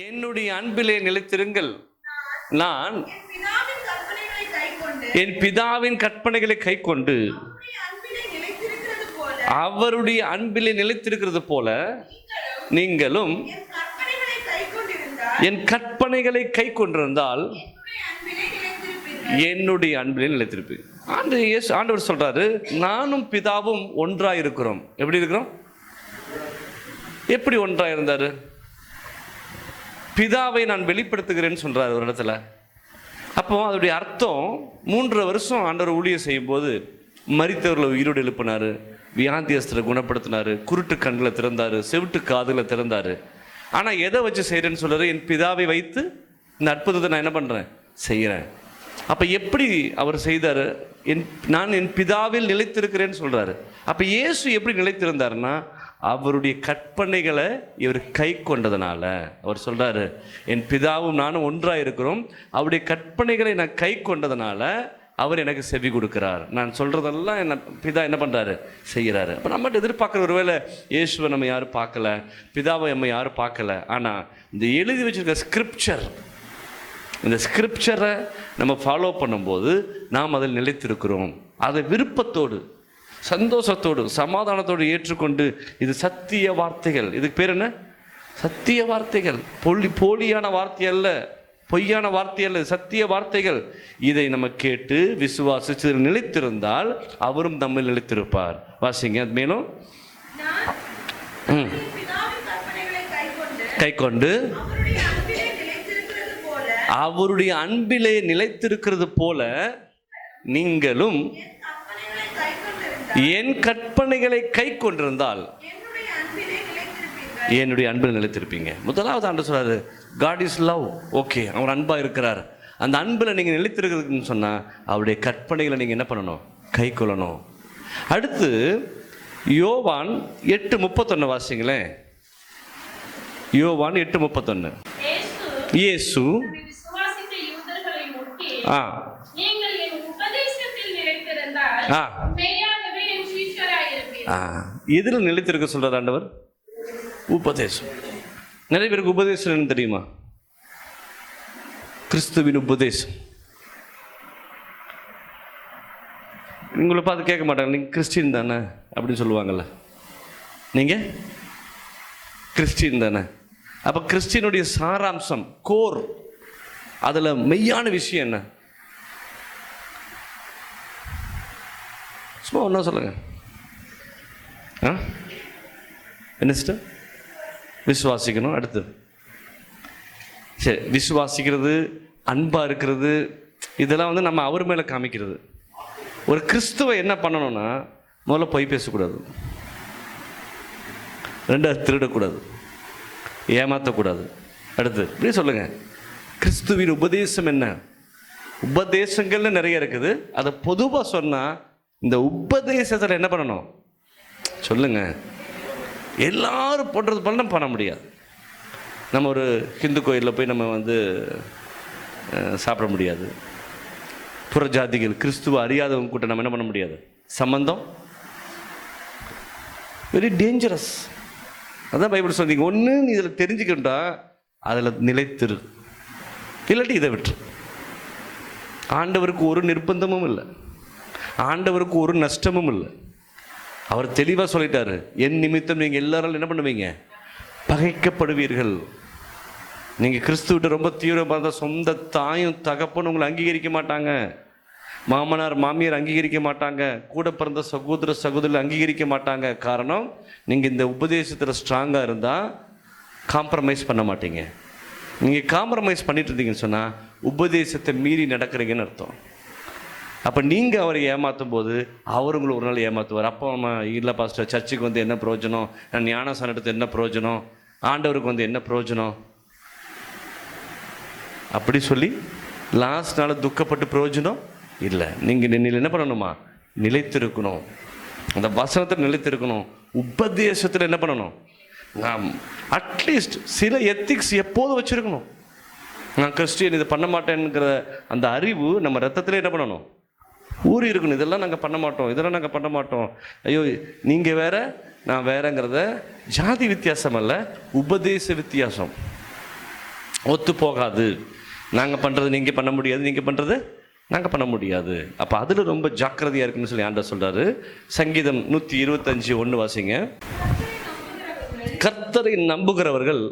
என்னுடைய அன்பிலே நிலைத்திருங்கள். நான் என் பிதாவின் கற்பனைகளை கைக்கொண்டு அவருடைய அன்பிலே நிலைத்திருக்கிறது போல நீங்களும் என் கற்பனைகளை கைக்கொண்டிருந்தால் என்னுடைய அன்பிலே நிலைத்திருப்பீங்க. ஆண்டவர் சொல்றாரு, நானும் பிதாவும் ஒன்றாய் இருக்கிறோம். எப்படி இருக்கிறோம்? எப்படி ஒன்றாய் இருந்தாரு? பிதாவை நான் வெளிப்படுத்துகிறேன்னு சொல்றாரு ஒரு இடத்துல. அப்போ அதோடைய அர்த்தம், 3 வருஷம் ஆண்டவர் ஊழியம் செய்யும் போது மரித்தவர்களை உயிரோடு எழுப்பினாரு, வியாதியஸ்தரை குணப்படுத்தினாரு, குருட்டு கண்களை திறந்தாரு, செவிட்டு காதுகளை திறந்தாரு. ஆனால் எதை வச்சு செய்கிறேன்னு சொல்றாரு? என் பிதாவை வைத்து இந்த அற்புதத்தை நான் என்ன பண்ணுறேன், செய்கிறேன். அப்போ எப்படி அவர் செய்தார்? நான் என் பிதாவில் நிலைத்திருக்கிறேன்னு சொல்கிறாரு. அப்போ இயேசு எப்படி நிலைத்திருந்தாருன்னா, அவருடைய கற்பனைகளை இவர் கை கொண்டதுனால. அவர் சொல்கிறாரு, என் பிதாவும் நானும் ஒன்றாக இருக்கிறோம், அவருடைய கற்பனைகளை நான் கை கொண்டதுனால அவர் எனக்கு செவி கொடுக்கிறார். நான் சொல்கிறதெல்லாம் என்ன பிதா என்ன பண்ணுறாரு, செய்கிறாரு. அப்போ நம்மகிட்ட எதிர்பார்க்குற, ஒருவேளை இயேசுவை நம்ம யாரும் பார்க்கல, பிதாவை நம்ம யாரும் பார்க்கல, ஆனால் இந்த எழுதி வச்சிருக்க ஸ்கிரிப்சர், இந்த ஸ்கிரிப்சரை நம்ம ஃபாலோ பண்ணும்போது நாம் அதில் நிலைத்திருக்கிறோம். அதை விருப்பத்தோடு, சந்தோஷத்தோடு, சமாதானத்தோடு ஏற்றுக்கொண்டு, இது சத்திய வார்த்தைகள். இதுக்கு பேர் என்ன? சத்திய வார்த்தைகள். போலியான வார்த்தை அல்ல, பொய்யான வார்த்தை அல்ல, சத்திய வார்த்தைகள். இதை நம்ம கேட்டு விசுவாசித்து நிலைத்திருந்தால் அவரும் நம்மில் நிலைத்திருப்பார். வாசிங்க மேலும். கைக்கொண்டு அவருடைய அன்பிலே நிலைத்திருக்கிறது போல நீங்களும் என் கற்பனைகளை கை கொண்டிருந்தால் என்னுடைய அன்பில் நிலைத்திருப்பீங்க. முதலாவது ஆண்டவர் சொல்றாரு, காட் இஸ் லவ். ஓகே, அவர் அன்பா இருக்கிறார். அந்த அன்பில் நீங்க நிலைத்திருக்கிறதுன்னு சொன்னா அவருடைய கற்பனைகளை நீங்க என்ன பண்ணணும், கை கொள்ளணும். அடுத்து யோவான் 8:31 வாசிங்களேன். யோவான் 8:31. இயேசு எதில் நிலைத்திருக்க சொல்றார் ஆண்டவர்? உபதேசம். நிறைய பேருக்கு உபதேசம் என்ன தெரியுமா? கிறிஸ்துவின் உபதேசம். உங்களை பார்த்து கேட்க மாட்டாங்க, நீங்க கிறிஸ்டின் தானே அப்படின்னு சொல்லுவாங்கல்ல. நீங்க கிறிஸ்டின் தானே. அப்ப கிறிஸ்டினுடைய சாராம்சம், கோர், அதுல மெய்யான விஷயம் என்ன? சும்மா ஒன்றா சொல்லுங்க. என்ன சிஸ்டர்? விசுவாசிக்கணும். அடுத்து சரி, விசுவாசிக்கிறது, அன்பா இருக்கிறது, இதெல்லாம் வந்து நம்ம அவர் மேலே காமிக்கிறது. ஒரு கிறிஸ்துவை என்ன பண்ணணும்னா, முதல்ல பொய் பேசக்கூடாது, 2 திருடக்கூடாது, ஏமாற்றக்கூடாது. அடுத்து இப்படி சொல்லுங்க, கிறிஸ்துவின் உபதேசம் என்ன? உபதேசங்கள்னு நிறைய இருக்குது. அதை பொதுவாக சொன்னால் இந்த உபதேசத்தில் என்ன பண்ணணும் சொல்லுங்க. எல்லாரும் போடுறது போல நம்ம பண்ண முடியாது. நம்ம ஒரு ஹிந்து கோயிலில் போய் நம்ம வந்து சாப்பிட முடியாது. புறஜாதிகள், கிறிஸ்துவ அறியாதவங்க கூட்ட நம்ம என்ன பண்ண முடியாது. சம்பந்தம் வெரி டேஞ்சரஸ். அதான் பைபிள் சொல்றீங்க, ஒன்று நீ இதில் தெரிஞ்சுக்கிட்டா அதில் நிலைத்திரு, இல்லாட்டி இதை விட்டு. ஆண்டவருக்கு ஒரு நிர்பந்தமும் இல்லை, ஆண்டவருக்கு ஒரு நஷ்டமும் இல்லை. அவர் தெளிவாக சொல்லிட்டாரு, என் நிமித்தம் நீங்கள் எல்லாரும் என்ன பண்ணுவீங்க, பகைக்கப்படுவீர்கள். நீங்கள் கிறிஸ்துவிட்ட ரொம்ப தீவிரமாக இருந்தால் சொந்த தாயும் தகப்பனும் உங்களை அங்கீகரிக்க மாட்டாங்க, மாமனார் மாமியார் அங்கீகரிக்க மாட்டாங்க, கூட பிறந்த சகோதர சகோதரிகள் அங்கீகரிக்க மாட்டாங்க. காரணம், நீங்கள் இந்த உபதேசத்தில் ஸ்ட்ராங்காக இருந்தால் காம்ப்ரமைஸ் பண்ண மாட்டீங்க. நீங்கள் காம்ப்ரமைஸ் பண்ணிட்டு இருந்தீங்கன்னு சொன்னால் உபதேசத்தை மீறி நடக்கிறீங்கன்னு அர்த்தம். அப்போ நீங்கள் அவரை ஏமாற்றும் போது அவர் உங்களை ஒரு நாள் ஏமாற்றுவார். அப்போ நம்ம இல்லை பாஸ்டர், சர்ச்சுக்கு வந்து என்ன பிரயோஜனம், நான் ஞானஸ்நானம் எடுத்து என்ன பிரயோஜனம், ஆண்டவருக்கு வந்து என்ன பிரயோஜனம் அப்படி சொல்லி லாஸ்ட் நாள் துக்கப்பட்டு பிரயோஜனம் இல்லை. நீங்கள் என்ன பண்ணணுமா, நிலைத்திருக்கணும், அந்த வசனத்தில் நிலைத்திருக்கணும், உபதேசத்தில் என்ன பண்ணணும், நாம் அட்லீஸ்ட் சில எத்திக்ஸ் எப்போதும் வச்சுருக்கணும். நான் கிறிஸ்டியன், இதை பண்ண மாட்டேன்ங்கிற அந்த அறிவு நம்ம ரத்தத்தில் என்ன பண்ணணும், ஊறி இருக்கணும். இதெல்லாம் நாங்கள் பண்ண மாட்டோம், இதெல்லாம் நாங்கள் பண்ண மாட்டோம், ஐயோ நீங்கள் வேற நான் வேறங்கிறத ஜாதி வித்தியாசம் அல்ல, உபதேச வித்தியாசம். ஒத்து போகாது. நாங்கள் பண்ணுறது நீங்கள் பண்ண முடியாது, நீங்கள் பண்ணுறது நாங்கள் பண்ண முடியாது. அப்போ அதில் ரொம்ப ஜாக்கிரதையாக இருக்குன்னு சொல்லி ஆண்டவர் சொல்கிறாரு. சங்கீதம் 125:1 வாசிங்க. கர்த்தரை நம்புகிறவர்கள்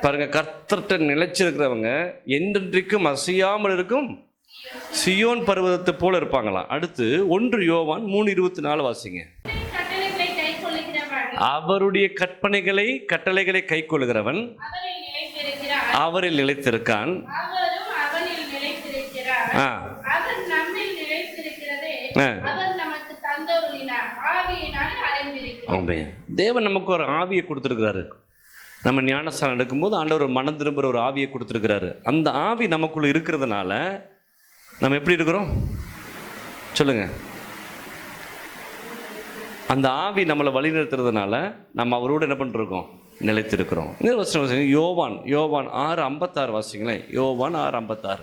பாருங்க, கர்த்தர்கிட்ட நிலைச்சிருக்கிறவங்க என்றென்றைக்கும் அசையாமல் இருக்கும் சியோன் பர்வதத்தை போல இருப்பாங்களாம். அடுத்து 1 யோவான் 3:24 வாசிங்க. அவருடைய கட்டளைகளை கை கொள்ளுகிறவன் அவரில் நிலைத்திருக்கான். தேவன் நமக்கு ஒரு ஆவியை கொடுத்திருக்கிறாரு. நம்ம ஞானஸ்தானம் எடுக்கும்போது ஆண்டவர் ஒரு மனம் திரும்புகிற ஒரு ஆவியை கொடுத்துருக்கிறாரு. அந்த ஆவி நமக்குள்ள இருக்கிறதுனால நம்ம எப்படி இருக்கிறோம் சொல்லுங்க? அந்த ஆவி நம்மளை வழிநிறுத்துறதுனால நம்ம அவரோடு என்ன பண்ணிருக்கோம்? நிலைத்திருக்கிறோம். யோவான் 6:56 வாசிங்களேன். யோவான் 6:56.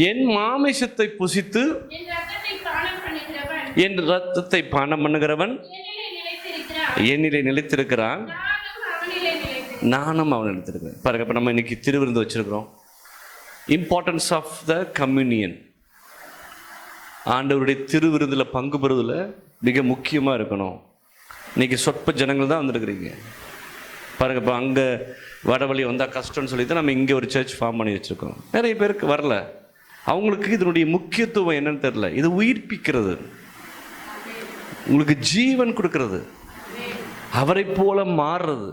என் மாமிசத்தை புசித்து என் ரத்தத்தை பானம் பண்ணுகிறவன் என்னிலே நிலைத்திருக்கிறான், நானும் அவன் நிலைத்திருக்கிறேன். பாருங்க, இப்போ நம்ம இன்னைக்கு திருவிருந்து வச்சிருக்கிறோம். Importance of the communion. ஆண்டவருடைய திருவிருந்தில் பங்கு பெறுவதில் மிக முக்கியமாக இருக்கணும். இன்னைக்கு சொற்ப ஜனங்கள் தான் வந்துருக்குறீங்க பாருங்க. இப்போ அங்கே வடவழி வந்தால் கஷ்டம்னு சொல்லி தான் நம்ம இங்கே ஒரு சர்ச் ஃபார்ம் பண்ணி வச்சுருக்கோம். நிறைய பேருக்கு வரல, அவங்களுக்கு இதனுடைய முக்கியத்துவம் என்னன்னு தெரியல. இது உயிர்ப்பிக்கிறது, உங்களுக்கு ஜீவன் கொடுக்கறது, அவரை போல மாறுறது,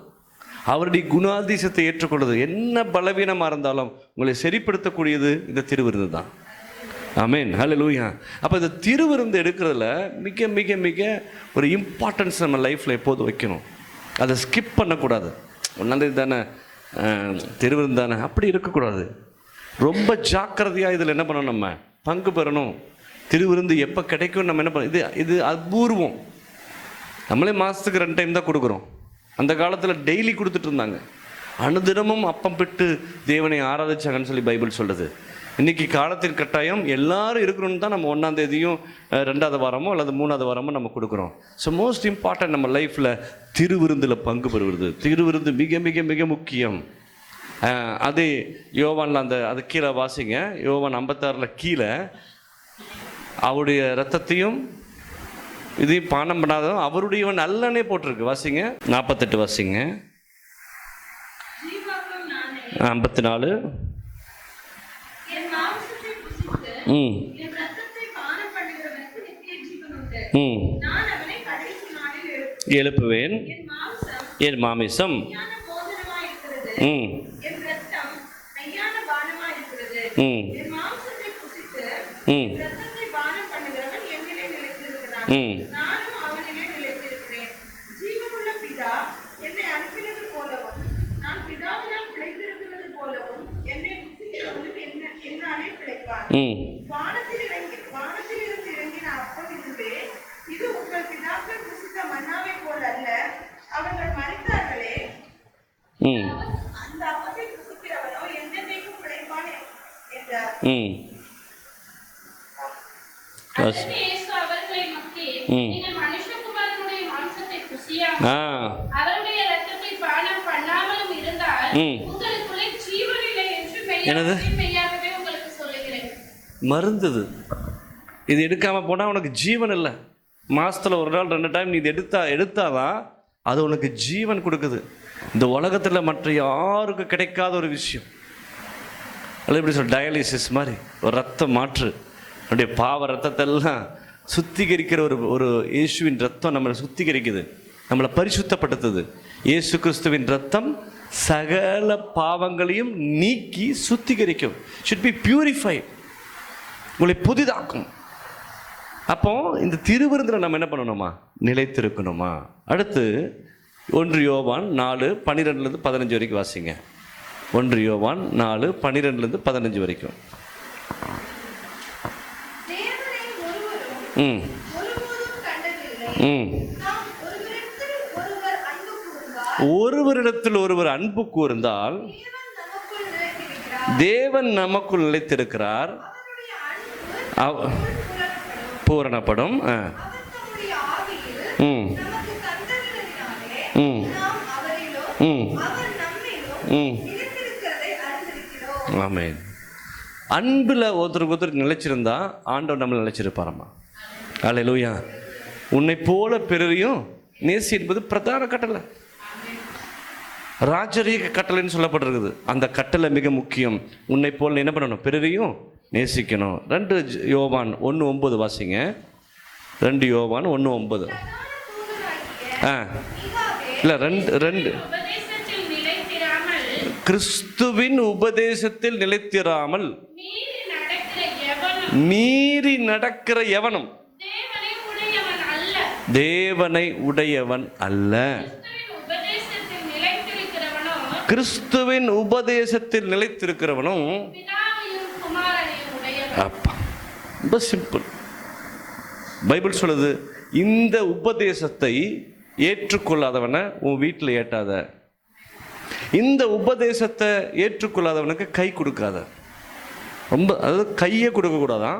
அவருடைய குணாதிசயத்தை ஏற்றுக்கொள்வது. என்ன பலவீனமாக இருந்தாலும் உங்களை சரிப்படுத்தக்கூடியது இந்த திருவிருந்து தான். ஆமென், ஹல்லேலூயா. அப்போ இந்த திருவிருந்து எடுக்கிறதுல மிக மிக மிக ஒரு இம்பார்ட்டன்ஸ் நம்ம லைஃப்பில் எப்போதும் வைக்கணும். அதை ஸ்கிப் பண்ணக்கூடாது. ஒன்றாந்தேதி தானே திருவிருந்து தானே, அப்படி இருக்கக்கூடாது. ரொம்ப ஜாக்கிரதையாக இதில் என்ன பண்ணணும், நம்ம பங்கு பெறணும். திருவிருந்து எப்போ கிடைக்கும் நம்ம என்ன பண்ண, இது அபூர்வம். நம்மளே மாதத்துக்கு 2 டைம் தான் கொடுக்குறோம். அந்த காலத்தில் டெய்லி கொடுத்துட்டு இருந்தாங்க. அனுதினமும் அப்பம் பெற்று தேவனை ஆராதிச்சாங்கன்னு சொல்லி பைபிள் சொல்லுது. இன்றைக்கி காலத்தின் கட்டாயம் எல்லாரும் இருக்கணும்னு தான் நம்ம 1ஆம் தேதியும் 2வது வாரமோ அல்லது 3வது வாரமோ நம்ம கொடுக்குறோம். ஸோ மோஸ்ட் இம்பார்ட்டன்ட் நம்ம லைஃப்பில் திருவிருந்தில் பங்கு பெறுவது. திருவிருந்து மிக மிக மிக முக்கியம். அதே யோவானில் அது கீழே வாசிங்க. யோவான் 56 கீழே அவருடைய ரத்தத்தையும் இதையும் பானம் பண்ணாதவன் அவருடையவன் அல்லனே போட்டிருக்கு. வாசிங்க 48 வாசிங்க. 54. எழுப்புவேன், என் மாமிசம் என்னது மருந்துது. இது எடுக்காம போனால் உனக்கு ஜீவன் இல்லை. மாசத்துல 1 நாள் 2 டைம் நீ இது எடுத்தாதான் அது உனக்கு ஜீவன் கொடுக்குது. இந்த உலகத்தில் மற்ற யாருக்கும் கிடைக்காத ஒரு விஷயம். அது எப்படி சொல்ல, டயாலிசிஸ் மாதிரி ஒரு ரத்த மாற்று. அப்படியே பாவ ரத்தத்தெல்லாம் சுத்திகரிக்கிற ஒரு இயேசுவின் ரத்தம் நம்மளை சுத்திகரிக்குது, நம்மளை பரிசுத்தப்படுத்துது. இயேசு கிறிஸ்துவின் ரத்தம் சகல பாவங்களையும் நீக்கி சுத்திகரிக்கும். ஷுட் பி பியூரிஃபைட், உங்களை புதிதாக்கும். அப்போ இந்த திருவிருந்தில் நம்ம என்ன பண்ணணுமா, நிலைத்திருக்கணுமா. அடுத்து 1 யோவான் 4:12-15 வரைக்கும் வாசிங்க. 1 யோவான் 4:12-15 வரைக்கும். ஒருவரிடத்தில் ஒருவர் அன்பு கூர்ந்தால் தேவன் நமக்குள் நிலைத்திருக்கிறார், பூரணப்படும். ஆமென். அன்பில் ஒருத்தருக்கு நிலைச்சிருந்தா ஆண்டவர் நம்மளை நிலைச்சிருப்பாரம்மா. அல்லேலூயா. உன்னை போல பிறரையும் நேசி என்பது பிரதான கட்டளை, ராஜரீக கட்டளைன்னு சொல்லப்பட்டிருக்குது. அந்த கட்டளை மிக முக்கியம். உன்னை போல என்ன பண்ணணும்? பிறரையும் நேசிக்கணும். 2 யோவான் 1:9 வாசிங்க. 2 யோவான் 1:9. இல்லை 2 கிறிஸ்துவின் உபதேசத்தில் நிலைத்திராமல் மீறி நடக்கிற எவனும் தேவனை உடையவன் அல்ல. கிறிஸ்துவின் உபதேசத்தில் நிலைத்திருக்கிறவனும் அப்பா. ரொம்ப சிம்பிள். பைபிள் சொல்லுது, இந்த உபதேசத்தை ஏற்றுக்கொள்ளாதவனை உன் வீட்டில் ஏட்டாத, இந்த உபதேசத்தை ஏற்றுக்கொள்ளாதவனுக்கு கை கொடுக்காத. ரொம்ப, அதாவது கையை கொடுக்கக்கூடாதான்,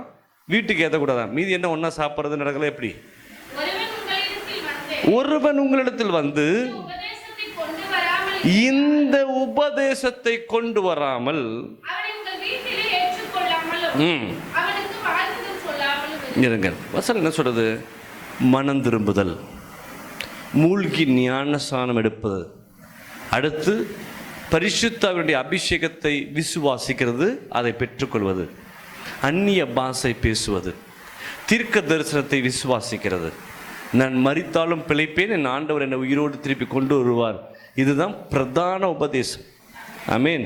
வீட்டுக்கு ஏற்றக்கூடாதான். மீதி என்ன ஒன்றா சாப்பிட்றது நடக்கல. எப்படி? ஒருவன் உங்களிடத்தில் வந்து இந்த உபதேசத்தை கொண்டு வராமல் இருங்கள். வசனம் என்ன சொல்றது? மனம் திரும்புதல், மூழ்கி ஞானஸ்நானம் எடுப்பது, அடுத்து பரிசுத்தாவினுடைய அபிஷேகத்தை விசுவாசிக்கிறது, அதை பெற்றுக்கொள்வது, அந்நிய பாஷை பேசுவது, தீர்க்க தரிசனத்தை விசுவாசிக்கிறது, நான் மரித்தாலும் பிழைப்பேன், என் ஆண்டவர் என்னை உயிரோடு திருப்பி கொண்டு வருவார். இதுதான் பிரதான உபதேசம். ஆமென்.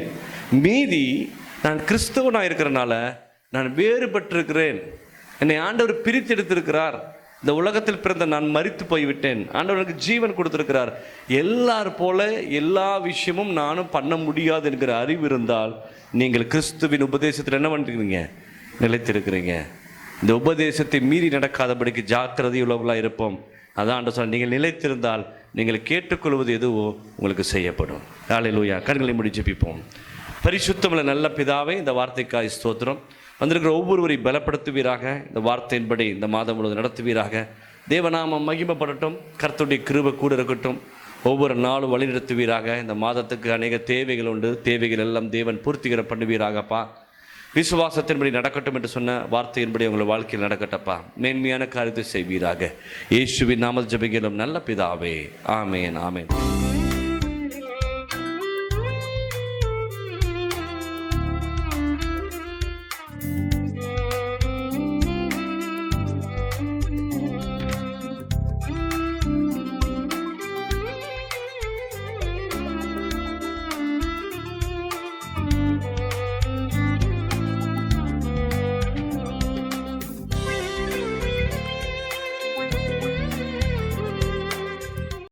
மீதி நான் கிறிஸ்தவனாக இருக்கிறனால நான் வேறுபட்டிருக்கிறேன், என்னை ஆண்டவர் பிரித்து எடுத்திருக்கிறார், இந்த உலகத்தில் பிறந்த நான் மரித்து போய்விட்டேன், ஆண்டவருக்கு ஜீவன் கொடுத்திருக்கிறார், எல்லார் போல எல்லா விஷயமும் நானும் பண்ண முடியாது என்கிற அறிவு இருந்தால் நீங்கள் கிறிஸ்துவின் உபதேசத்தில் என்ன பண்ணிருக்கிறீங்க? நிலைத்திருக்கிறீங்க. இந்த உபதேசத்தை மீறி நடக்காதபடிக்கு ஜாக்கிரதை உள்ளவர்களாக இருப்போம். அதான் ஆண்டவர் சொன்னார், நீங்கள் நிலைத்திருந்தால் நீங்கள் கேட்டுக்கொள்வது எதுவோ உங்களுக்கு செய்யப்படும். ஹல்லேலூயா. கண்களை மூடி ஜெபிப்போம். பரிசுத்தமுள்ள நல்ல பிதாவே, இந்த வார்த்தைக்காய் ஸ்தோத்திரம். வந்திருக்கிற ஒவ்வொருவரையும் பலப்படுத்துவீராக, இந்த வார்த்தையின்படி இந்த மாதம் முழுவதும் நடத்துவீராக. தேவநாமம் மகிமைப்படட்டும், கர்த்தருடைய கிருபை கூட இருக்கட்டும். ஒவ்வொரு நாளும் வழிநடத்துவீராக. இந்த மாதத்துக்கு அநேக தேவைகள் உண்டு, தேவைகள் எல்லாம் தேவன் பூர்த்திகர பண்ணுவீராகப்பா. விசுவாசத்தின்படி நடக்கட்டும் என்று சொன்ன வார்த்தையின்படி உங்கள் வாழ்க்கையில் நடக்கட்டப்பா. மேன்மையான காரியத்தை செய்வீராக. இயேசுவின் நாமத்தில் ஜெபிக்கிறோம் நல்ல பிதாவே. ஆமென், ஆமென்.